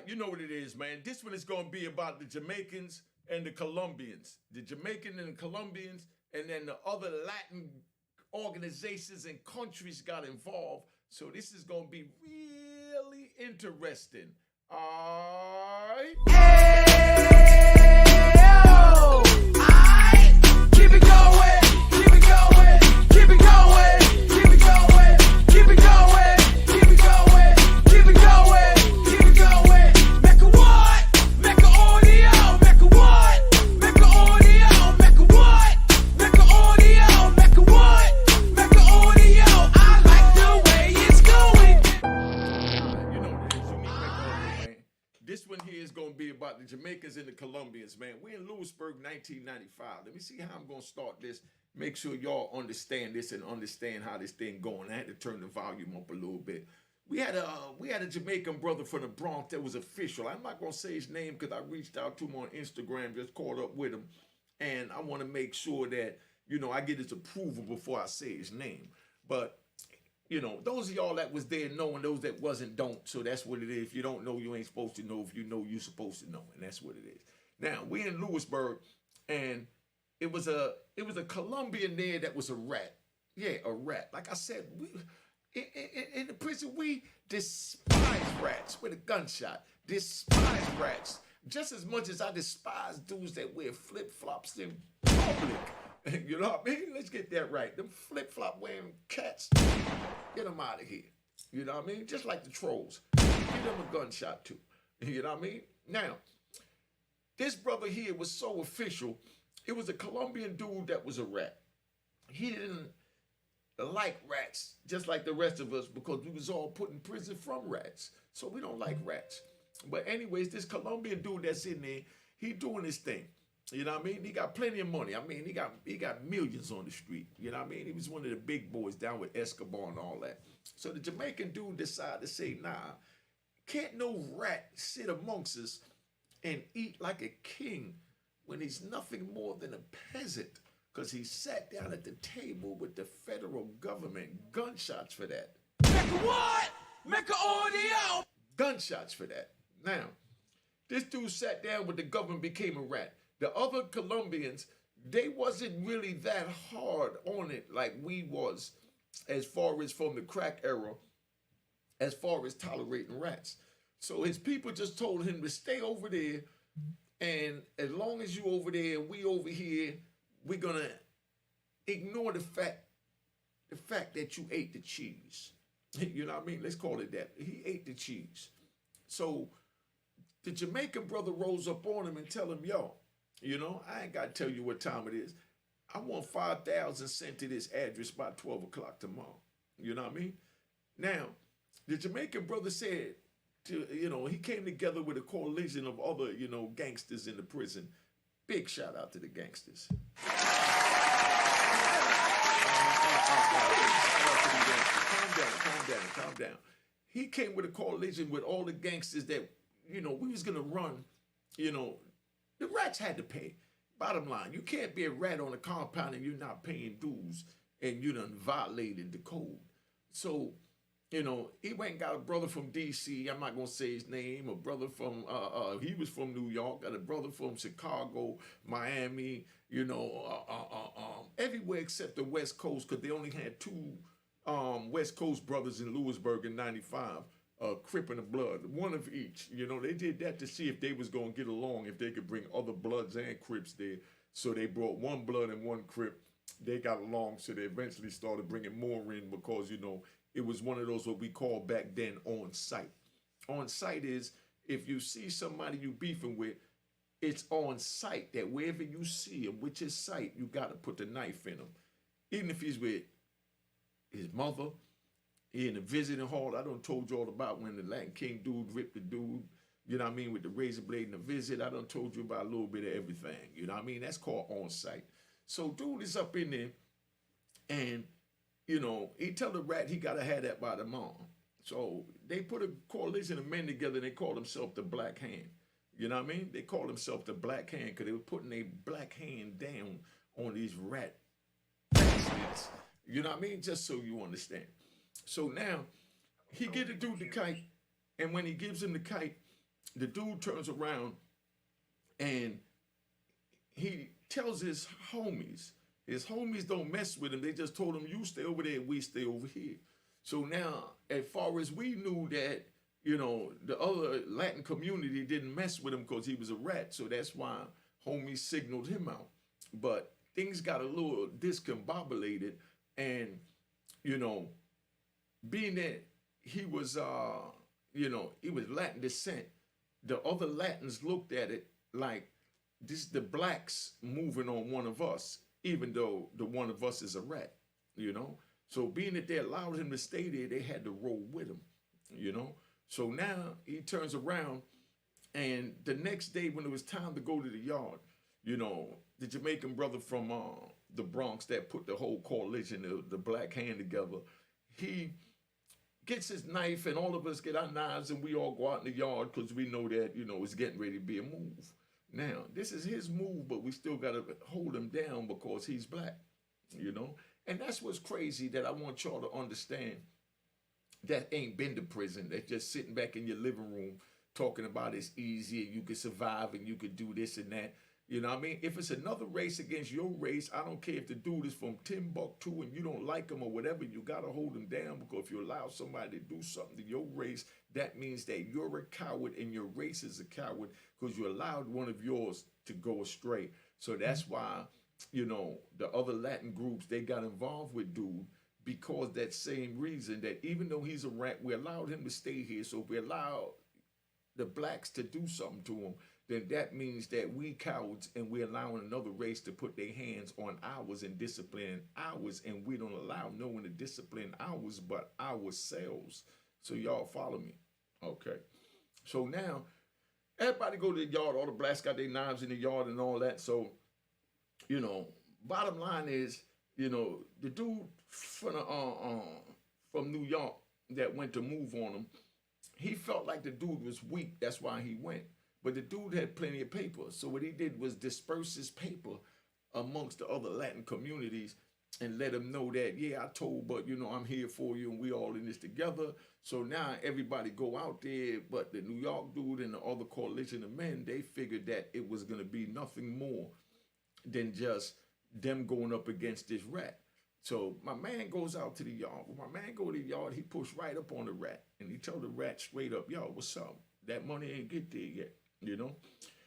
You know what it is, man. This one is going to be about the Jamaicans and the Colombians. The Jamaican and the Colombians, and then the other Latin organizations and countries got involved. So this is going to be really interesting. All right. Keep it going, keep it going, keep it going, keep it going, keep it going, keep it going, keep it going, keep it going. Mecca what? Mecca audio, Mecca what? Mecca audio, Mecca what? Mecca audio, Mecca what? Mecca audio. I like the way it's going. You know what it is. You need to make all man. This one here is going to be about the Jamaicans and the Colombians, man. We're in Lewisburg, 1995. Let me see how I'm going to start this. Make sure y'all understand this and understand how this thing going. I had to turn the volume up a little bit. We had a Jamaican brother from the Bronx that was official. I'm not going to say his name because I reached out to him on Instagram, just caught up with him. And I want to make sure that, I get his approval before I say his name. But those of y'all that was there know, and those that wasn't don't. So that's what it is. If you don't know, you ain't supposed to know. If you know, you're supposed to know, and that's what it is. Now we in Lewisburg, and it was a Colombian there that was a rat. Yeah, a rat. Like I said, we in the prison we despise rats with a gunshot. Despise rats just as much as I despise dudes that wear flip flops in public. You know what I mean? Let's get that right. Them flip-flop wearing cats, get them out of here. You know what I mean? Just like the trolls. Give them a gunshot too. You know what I mean? Now, this brother here was so official. It was a Colombian dude that was a rat. He didn't like rats, just like the rest of us, because we was all put in prison from rats. So we don't like rats. But anyways, this Colombian dude that's in there, he doing his thing. You know what I mean? He got plenty of money. I mean, he got millions on the street. You know what I mean? He was one of the big boys down with Escobar and all that. So the Jamaican dude decided to say, nah, can't no rat sit amongst us and eat like a king when he's nothing more than a peasant, because he sat down at the table with the federal government. Gunshots for that. Mecca what? Mecca audio. Gunshots for that. Now, this dude sat down with the government, became a rat. The other Colombians, they wasn't really that hard on it like we was, as far as from the crack era, as far as tolerating rats. So his people just told him to stay over there, and as long as you over there and we over here, we're gonna ignore the fact that you ate the cheese. You know what I mean? Let's call it that. He ate the cheese. So the Jamaican brother rose up on him and tell him, yo, I ain't got to tell you what time it is. I want 5,000 sent to this address by 12 o'clock tomorrow. You know what I mean? Now, the Jamaican brother said, he came together with a coalition of other, gangsters in the prison. Big shout out to the gangsters. Calm down. He came with a coalition with all the gangsters that, we was going to run, the rats had to pay. Bottom line, you can't be a rat on a compound and you're not paying dues and you done violated the code. So, he went and got a brother from D.C., I'm not going to say his name, a brother from, he was from New York, got a brother from Chicago, Miami, everywhere except the West Coast, because they only had two West Coast brothers in Lewisburg in 95. Crip and a blood, one of each. They did that to see if they was going to get along, if they could bring other bloods and Crips there. So they brought one blood and one Crip. They got along, so they eventually started bringing more in because, it was one of those what we call back then on site. On site is if you see somebody you beefing with, it's on site that wherever you see him, which is sight, you got to put the knife in him. Even if he's with his mother, in the visiting hall, I done told you all about when the Latin King dude ripped the dude, with the razor blade in the visit. I done told you about a little bit of everything, That's called on site. So dude is up in there, and, he tell the rat he got to have that by tomorrow. So they put a coalition of men together, and they call themselves the Black Hand. They call themselves the Black Hand because they were putting a black hand down on these rat bastards. Just so you understand. So now, he get the dude the kite, and when he gives him the kite, the dude turns around and he tells his homies. His homies don't mess with him. They just told him, you stay over there, we stay over here. So now, as far as we knew that, the other Latin community didn't mess with him because he was a rat. So that's why homies signaled him out. But things got a little discombobulated. And, being that he was, he was Latin descent, the other Latins looked at it like, this is the blacks moving on one of us, even though the one of us is a rat, So being that they allowed him to stay there, they had to roll with him, So now he turns around, and the next day when it was time to go to the yard, the Jamaican brother from the Bronx that put the whole coalition, the Black Hand together, he gets his knife, and all of us get our knives, and we all go out in the yard because we know that, it's getting ready to be a move. Now, this is his move, but we still got to hold him down because he's black, And that's what's crazy that I want y'all to understand that ain't been to prison. That's just sitting back in your living room talking about it's easy and you can survive and you could do this and that. You know what I mean? If it's another race against your race, I don't care if the dude is from Timbuktu and you don't like him or whatever, you got to hold him down, because if you allow somebody to do something to your race, that means that you're a coward and your race is a coward because you allowed one of yours to go astray. So that's why, the other Latin groups, they got involved with dude because that same reason, that even though he's a rat, we allowed him to stay here. So if we allow the blacks to do something to him, then that means that we cowards and we're allowing another race to put their hands on ours and discipline ours, and we don't allow no one to discipline ours but ourselves. So y'all follow me? Okay. So now, everybody go to the yard, all the blacks got their knives in the yard and all that. So, bottom line is, the dude from New York that went to move on him, he felt like the dude was weak. That's why he went. But the dude had plenty of paper. So what he did was disperse his paper amongst the other Latin communities and let them know that, yeah, I told, but, I'm here for you and we all in this together. So now everybody go out there, but the New York dude and the other coalition of men, they figured that it was going to be nothing more than just them going up against this rat. So my man goes out to the yard. When my man go to the yard, he pushed right up on the rat. And he told the rat straight up, yo, what's up? That money ain't get there yet.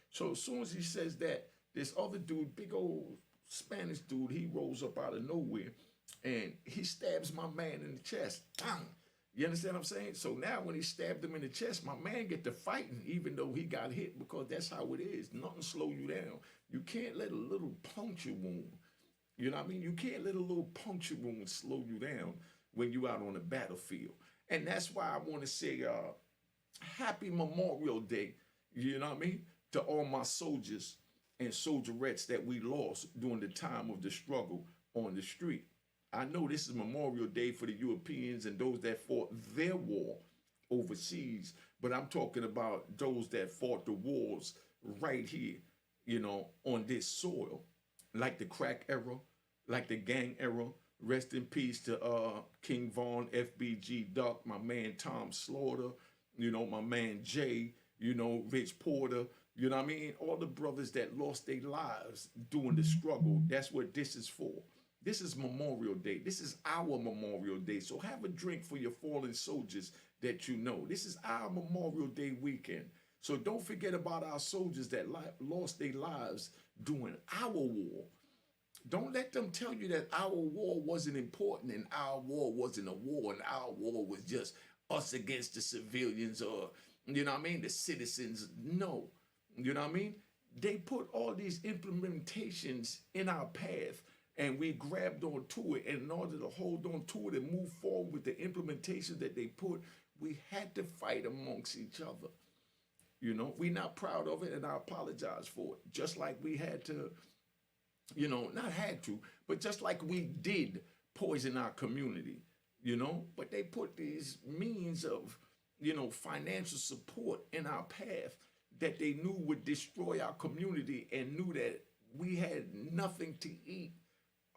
So as soon as he says that, this other dude, big old Spanish dude, he rolls up out of nowhere and he stabs my man in the chest. Bang! You understand what I'm saying? So now when he stabbed him in the chest, my man get to fighting even though he got hit, because that's how it is. Nothing slow you down. You can't let a little puncture wound, you know what I mean? You can't let a little puncture wound slow you down when you out on the battlefield. And that's why I want to say happy Memorial Day, you know what I mean, to all my soldiers and soldierettes that we lost during the time of the struggle on the street. I know this is Memorial Day for the Europeans and those that fought their war overseas, but I'm talking about those that fought the wars right here, on this soil, like the crack era, like the gang era. Rest in peace to King Von, FBG Duck, my man Tom Slaughter, my man Jay, Rich Porter, you know what I mean? All the brothers that lost their lives during the struggle. That's what this is for. This is Memorial Day. This is our Memorial Day. So have a drink for your fallen soldiers that you know. This is our Memorial Day weekend. So don't forget about our soldiers that lost their lives during our war. Don't let them tell you that our war wasn't important and our war wasn't a war and our war was just us against the civilians or, the citizens. No, you know what I mean? They put all these implementations in our path and we grabbed onto it. And in order to hold on to it and move forward with the implementation that they put, we had to fight amongst each other. We're not proud of it and I apologize for it. Just like we had to, not had to, but just like we did poison our community, but they put these means of, financial support in our path that they knew would destroy our community and knew that we had nothing to eat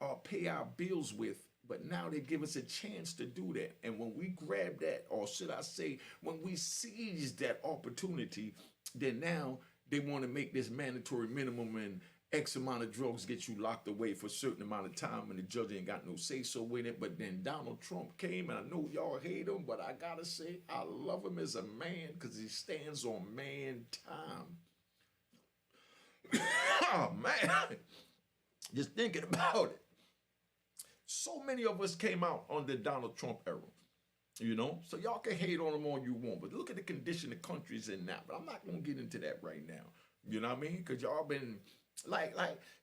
or pay our bills with. But now they give us a chance to do that. And when we grab that, or should I say, when we seize that opportunity, Then now they want to make this mandatory minimum and X amount of drugs get you locked away for a certain amount of time and the judge ain't got no say so with it. But then Donald Trump came, and I know y'all hate him, but I gotta say I love him as a man because he stands on man time. Oh man, just thinking about it. So many of us came out on the Donald Trump era, you know? So y'all can hate on him all you want, but look at the condition the country's in now. But I'm not gonna get into that right now. You know what I mean? Because y'all been like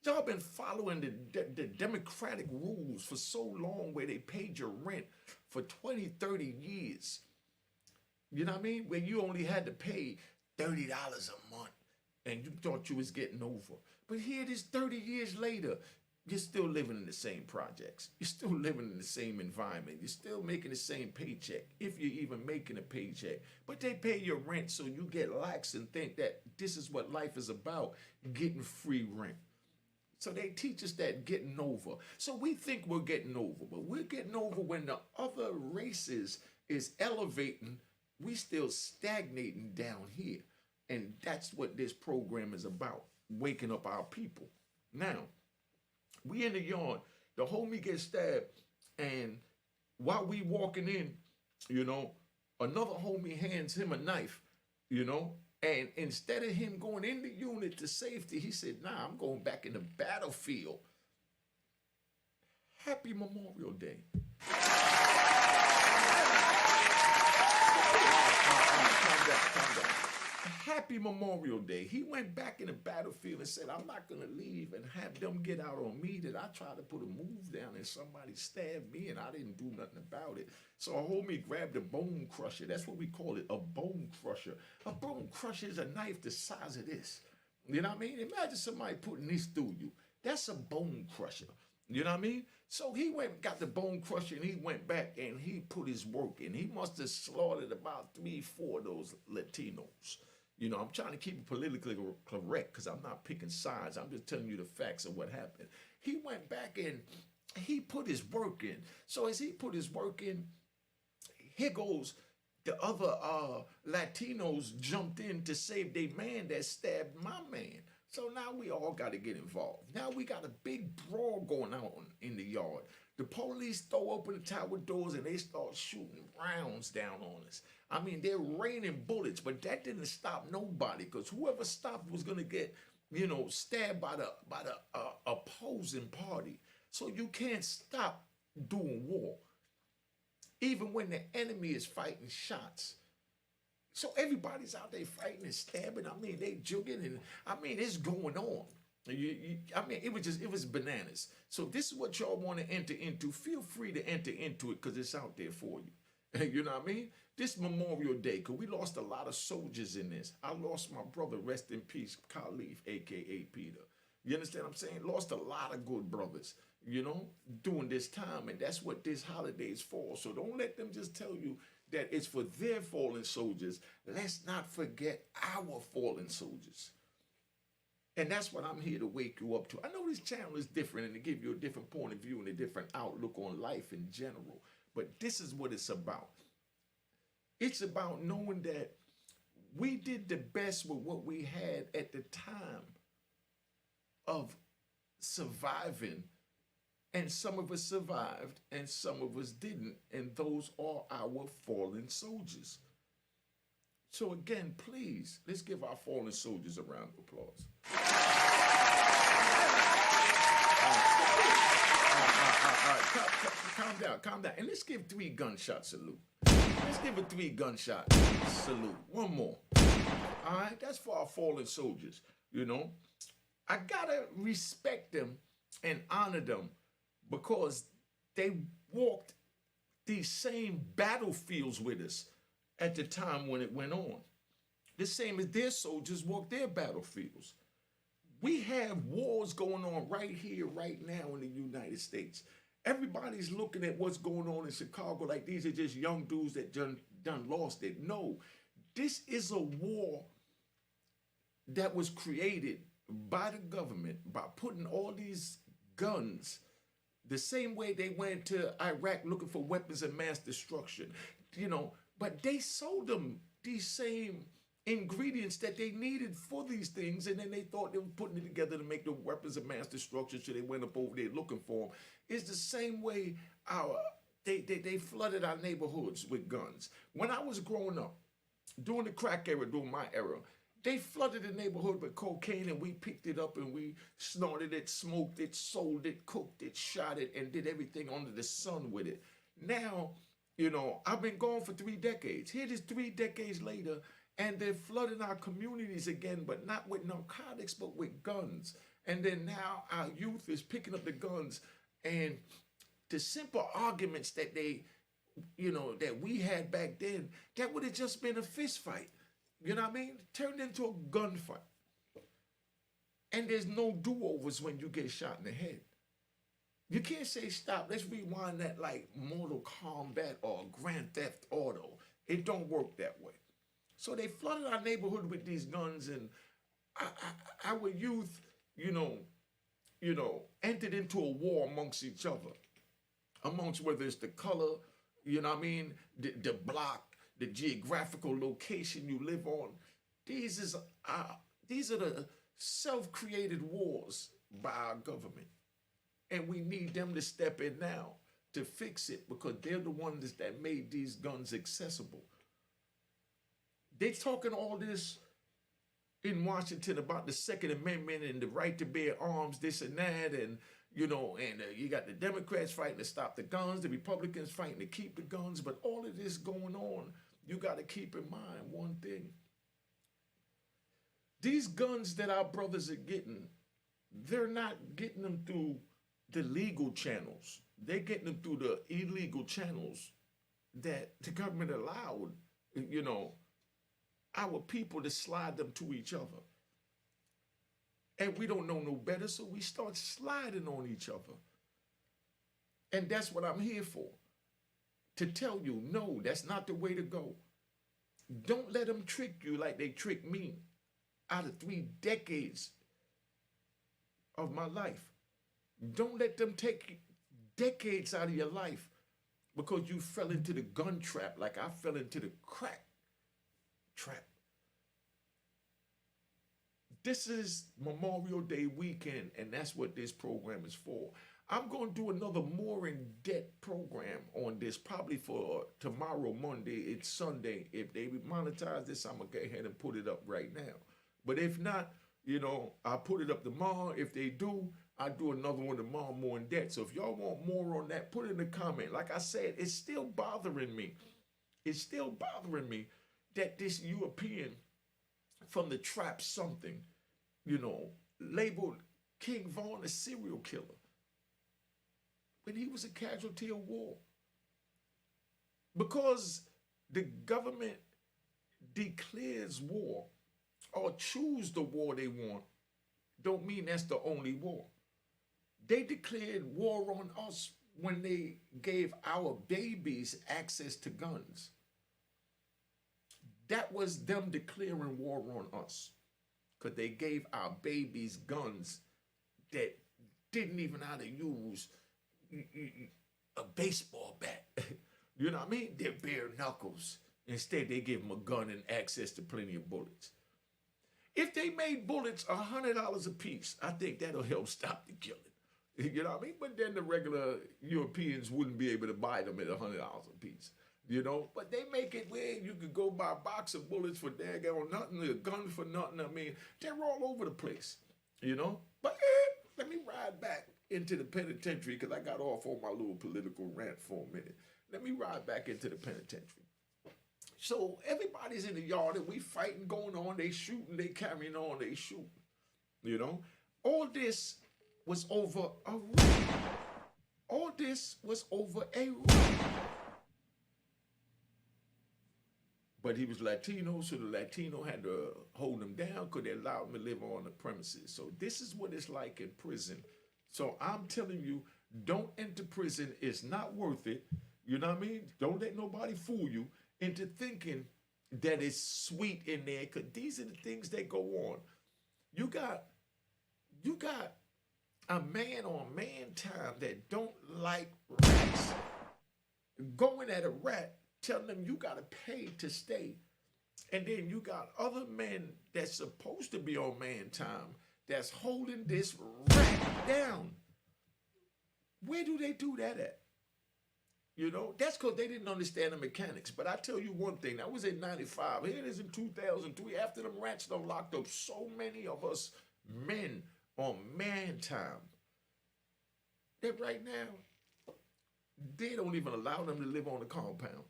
y'all been following the democratic rules for so long, where they paid your rent for 20, 30 years. You know what I mean? Where you only had to pay $30 a month and you thought you was getting over. But here it is 30 years later. You're still living in the same projects. You're still living in the same environment. You're still making the same paycheck, if you're even making a paycheck. But they pay your rent, so you get lax and think that this is what life is about, getting free rent. So they teach us that getting over. So we think we're getting over, but we're getting over when the other races is elevating, we still stagnating down here. And that's what this program is about, waking up our people. Now, we in the yard, the homie gets stabbed, and while we walking in, you know, another homie hands him a knife, you know, and instead of him going in the unit to safety, he said, nah, I'm going back in the battlefield. Happy Memorial Day. Calm down. Happy Memorial Day. He went back in the battlefield and said, I'm not going to leave and have them get out on me that I tried to put a move down and somebody stabbed me and I didn't do nothing about it. So a homie grabbed a bone crusher. That's what we call it, a bone crusher. A bone crusher is a knife the size of this. You know what I mean? Imagine somebody putting this through you. That's a bone crusher. You know what I mean? So he went, got the bone crusher, and he went back and he put his work in. He must have slaughtered about 3-4 of those Latinos. You know, I'm trying to keep it politically correct because I'm not picking sides. I'm just telling you the facts of what happened. He went back and he put his work in. So as he put his work in, here goes the other Latinos jumped in to save their man that stabbed my man. So now we all got to get involved. Now we got a big brawl going on in the yard. The police throw open the tower doors and they start shooting rounds down on us. I mean, they're raining bullets, but that didn't stop nobody, because whoever stopped was gonna get, you know, stabbed by the opposing party. So you can't stop doing war, even when the enemy is fighting shots. So everybody's out there fighting and stabbing. I mean, they jugging, and I mean, it's going on. I mean, it was bananas. So this is what y'all want to enter into. Feel free to enter into it because it's out there for you. You know what I mean? This Memorial Day, because we lost a lot of soldiers in this. I lost my brother, rest in peace, Khalif, a.k.a. Peter. You understand what I'm saying? Lost a lot of good brothers, you know, during this time. And that's what this holiday is for. So don't let them just tell you that it's for their fallen soldiers. Let's not forget our fallen soldiers. And that's what I'm here to wake you up to. I know this channel is different and to give you a different point of view and a different outlook on life in general. But this is what it's about. It's about knowing that we did the best with what we had at the time of surviving. And some of us survived and some of us didn't. And those are our fallen soldiers. So again, please, let's give our fallen soldiers a round of applause. All right, calm down. And let's give 3 gunshot salute. Let's give a 3 gunshot salute. One more. All right, that's for our fallen soldiers, you know. I gotta respect them and honor them because they walked these same battlefields with us at the time when it went on. The same as their soldiers walked their battlefields. We have wars going on right here, right now in the United States. Everybody's looking at what's going on in Chicago like these are just young dudes that done lost it. No, this is a war that was created by the government by putting all these guns the same way they went to Iraq looking for weapons of mass destruction, you know, but they sold them these same ingredients that they needed for these things, and then they thought they were putting it together to make the weapons of mass destruction, so they went up over there looking for them. It's the same way they flooded our neighborhoods with guns. When I was growing up, during the crack era, during my era, they flooded the neighborhood with cocaine, and we picked it up and we snorted it, smoked it, sold it, cooked it, shot it, and did everything under the sun with it. Now, I've been gone for 3 decades. Here it is 3 decades later, and they're flooding our communities again, but not with narcotics, but with guns. And then now our youth is picking up the guns, and the simple arguments that that we had back then, that would have just been a fist fight. You know what I mean? Turned into a gunfight. And there's no do-overs when you get shot in the head. You can't say stop. Let's rewind that like Mortal Kombat or Grand Theft Auto. It don't work that way. So they flooded our neighborhood with these guns, and our youth, entered into a war amongst each other, amongst whether it's the color, the block, the geographical location you live on. These are the self-created wars by our government. And we need them to step in now to fix it, because they're the ones that made these guns accessible. They're talking all this in Washington about the Second Amendment and the right to bear arms, this and that, and you got the Democrats fighting to stop the guns, the Republicans fighting to keep the guns, but all of this going on, you got to keep in mind one thing. These guns that our brothers are getting, they're not getting them through the legal channels. They're getting them through the illegal channels that the government allowed, our people to slide them to each other. And we don't know no better, so we start sliding on each other. And that's what I'm here for. To tell you, no, that's not the way to go. Don't let them trick you like they tricked me out of 3 decades of my life. Don't let them take decades out of your life because you fell into the gun trap like I fell into the crack trap. This is Memorial Day weekend, and that's what this program is for. I'm going to do another more in-depth program on this, probably for tomorrow, Monday. It's Sunday. If they monetize this, I'm going to go ahead and put it up right now. But if not, I'll put it up tomorrow. If they do, I'll do another one tomorrow more in depth. So if y'all want more on that, put it in the comment. Like I said, it's still bothering me. It's still bothering me that this European from the trap something, labeled King Von a serial killer when he was a casualty of war. Because the government declares war or choose the war they want, don't mean that's the only war. They declared war on us when they gave our babies access to guns. That was them declaring war on us, because they gave our babies guns that didn't even know how to use a baseball bat. You know what I mean? They're bare knuckles. Instead, they gave them a gun and access to plenty of bullets. If they made bullets $100 a piece, I think that'll help stop the killing. You know what I mean? But then the regular Europeans wouldn't be able to buy them at $100 a piece. But they make it where you could go buy a box of bullets for daggone nothing, a gun for nothing. I mean, they're all over the place, But let me ride back into the penitentiary, because I got off on my little political rant for a minute. Let me ride back into the penitentiary. So everybody's in the yard, and we fighting going on. They shooting, they carrying on, they shooting. All this was over a rat. All this was over a rat. But he was Latino, so the Latino had to hold him down because they allowed him to live on the premises. So this is what it's like in prison. So I'm telling you, don't enter prison. It's not worth it. You know what I mean? Don't let nobody fool you into thinking that it's sweet in there, because these are the things that go on. You got a man on man time that don't like rats going at a rat, telling them you got to pay to stay And then you got other men that's supposed to be on man time that's holding this rat down. Where do they do that at? You know, that's because they didn't understand the mechanics. But I tell you one thing, that was in 95. Here it is in 2003. After them rats done locked up so many of us men on man time, that right now, they don't even allow them to live on the compound.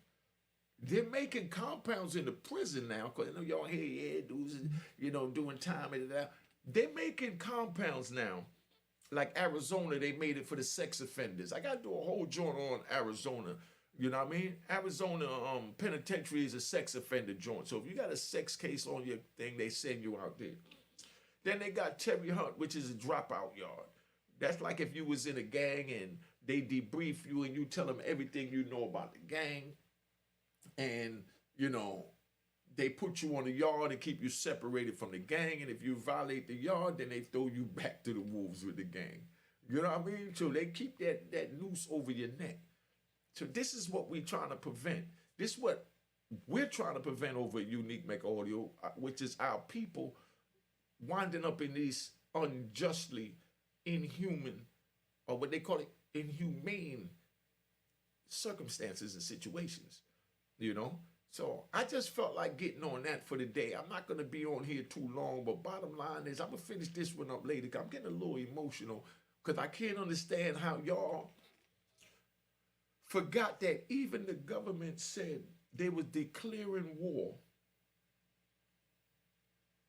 They're making compounds in the prison now, because I know y'all hear, yeah, dudes, you know, doing time and that. They're making compounds now. Like Arizona, they made it for the sex offenders. I got to do a whole joint on Arizona. You know what I mean? Arizona penitentiary is a sex offender joint. So if you got a sex case on your thing, they send you out there. Then they got Terry Hunt, which is a dropout yard. That's like if you was in a gang and they debrief you and you tell them everything you know about the gang. And, you know, they put you on the yard and keep you separated from the gang. And if you violate the yard, then they throw you back to the wolves with the gang. You know what I mean? So they keep that noose over your neck. So this is what we're trying to prevent. This is what we're trying to prevent over at Unique Mecca Audio, which is our people winding up in these unjustly inhuman, or what they call it, inhumane circumstances and situations, you know? So I just felt like getting on that for the day. I'm not going to be on here too long, but bottom line is I'm going to finish this one up later. I'm getting a little emotional because I can't understand how y'all forgot that even the government said they was declaring war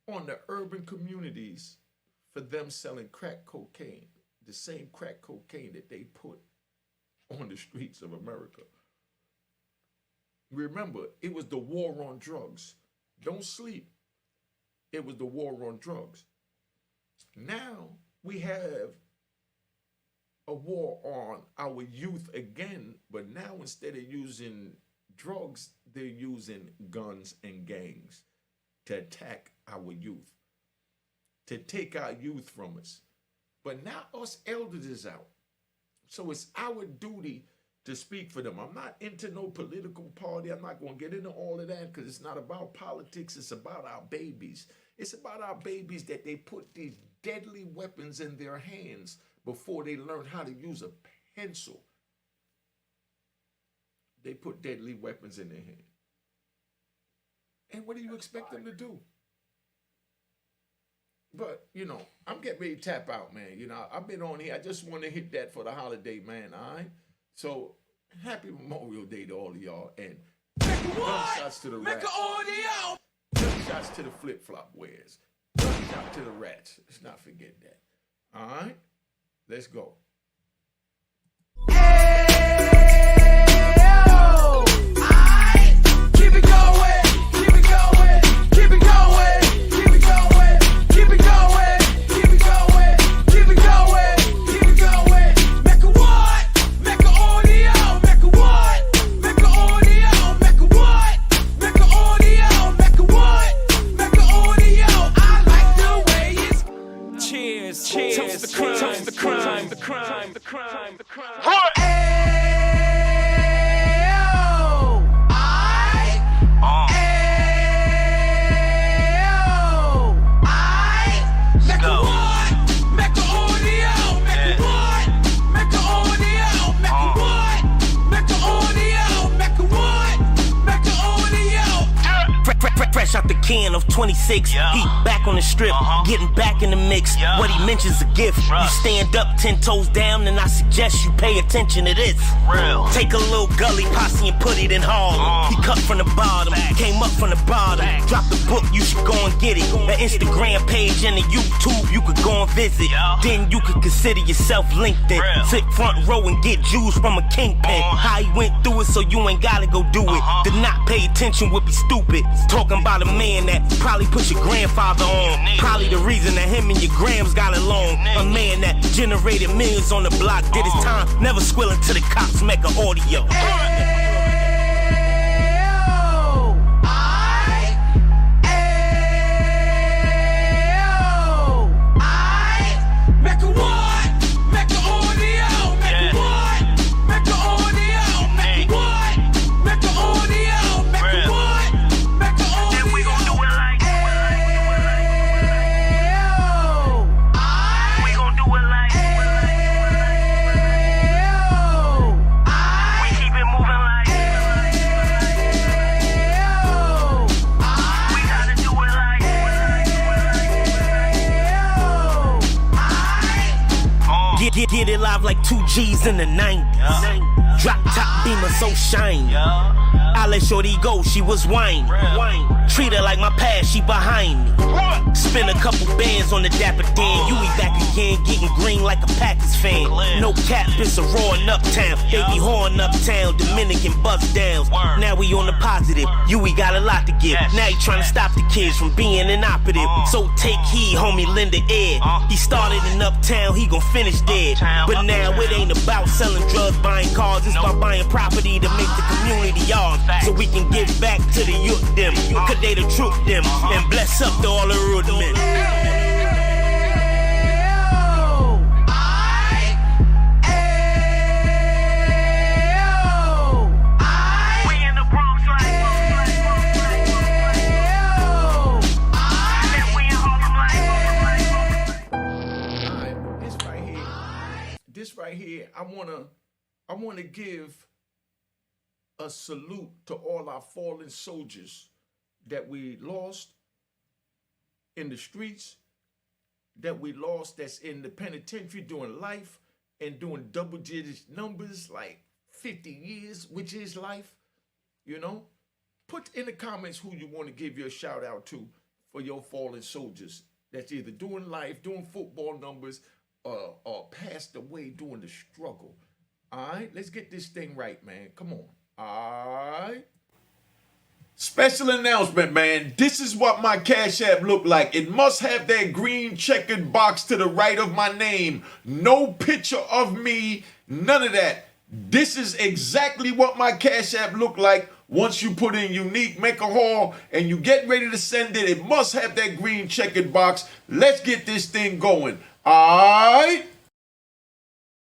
on the urban communities for them selling crack cocaine, the same crack cocaine that they put on the streets of America. Remember, it was the war on drugs. Don't sleep. It was the war on drugs. Now we have a war on our youth again, but now instead of using drugs, they're using guns and gangs to attack our youth, to take our youth from us. But now us elders is out. So it's our duty to speak for them. I'm not into no political party. I'm not going to get into all of that because it's not about politics. It's about our babies. It's about our babies that they put these deadly weapons in their hands before they learn how to use a pencil. They put deadly weapons in their hand. And what do you expect them to do? But, you know, I'm getting ready to tap out, man. You know, I've been on here. I just want to hit that for the holiday, man, all right? So, happy Memorial Day to all of y'all. And gunshots to the rats. Gunshots to the flip-flop wears. Gunshot to the rats. Let's not forget that. All right? Let's go. Keep it going, keep it going, keep it going, keep it going, keep it going, keep it going, keep it going, keep it going. Mecca what? Mecca audio, Mecca what? Mecca audio, Mecca what? Mecca audio, Mecca what? Mecca audio. I like the way it's. Cheers, cheers, toast the crime, toast the crime, the crime, the crime, the crime. What? Fresh out the can of 26, yeah. He back on the strip, getting back in the mix. Yeah. What he mentions a gift. You stand up 10 toes down, and I suggest you pay attention to this. Real. Take a little gully posse and put it in Harlem. He cut from the bottom, came up from the bottom. Drop the book, you should go and get it. The Instagram page and the YouTube, you could go and visit. Yeah. Then you could consider yourself LinkedIn. Real. Sit front row and get Jews from a kingpin. How he went through it, so you ain't gotta go do it. To not pay attention would be stupid. Talking about a man that probably put your grandfather on. Probably the reason that him and your grams got along. A man that generated millions on the block, did his time, never squilling to the cops. Mecca audio. drive like 2 G's in the 90s. Drop top Beamer so shiny. I let shorty go, she was whining. Treat her like my past, she behind me. Spend a couple bands on the Dapper Dan. You be back again, getting green like a Packers fan. No cap, it's a raw in Uptown. Baby horn Uptown, Dominican bust downs. Now we on the positive, we got a lot to give. Now he trying to stop the kids from being inoperative. So take heed, homie, lend an ear. He started in Uptown, he gon' finish dead. But now it ain't about selling drugs, buying cars. It's about buying property to make the community ours. So we can give back to the youth them. Cause they the truth them. And bless up to all the rude men. This right here, I wanna give a salute to all our fallen soldiers that we lost in the streets, that we lost that's in the penitentiary doing life and doing double-digit numbers like 50 years, which is life, you know? Put in the comments who you want to give your shout out to for your fallen soldiers that's either doing life, doing football numbers, or passed away doing the struggle. All right, let's get this thing right, man. Come on. All right. Special announcement, man. This is what my Cash App look like. It must have that green checkered box to the right of my name. No picture of me, none of that. This is exactly what my Cash App look like once you put in unique Mecca Hall and you get ready to send it. It must have that green checkered box. Let's get this thing going. All right.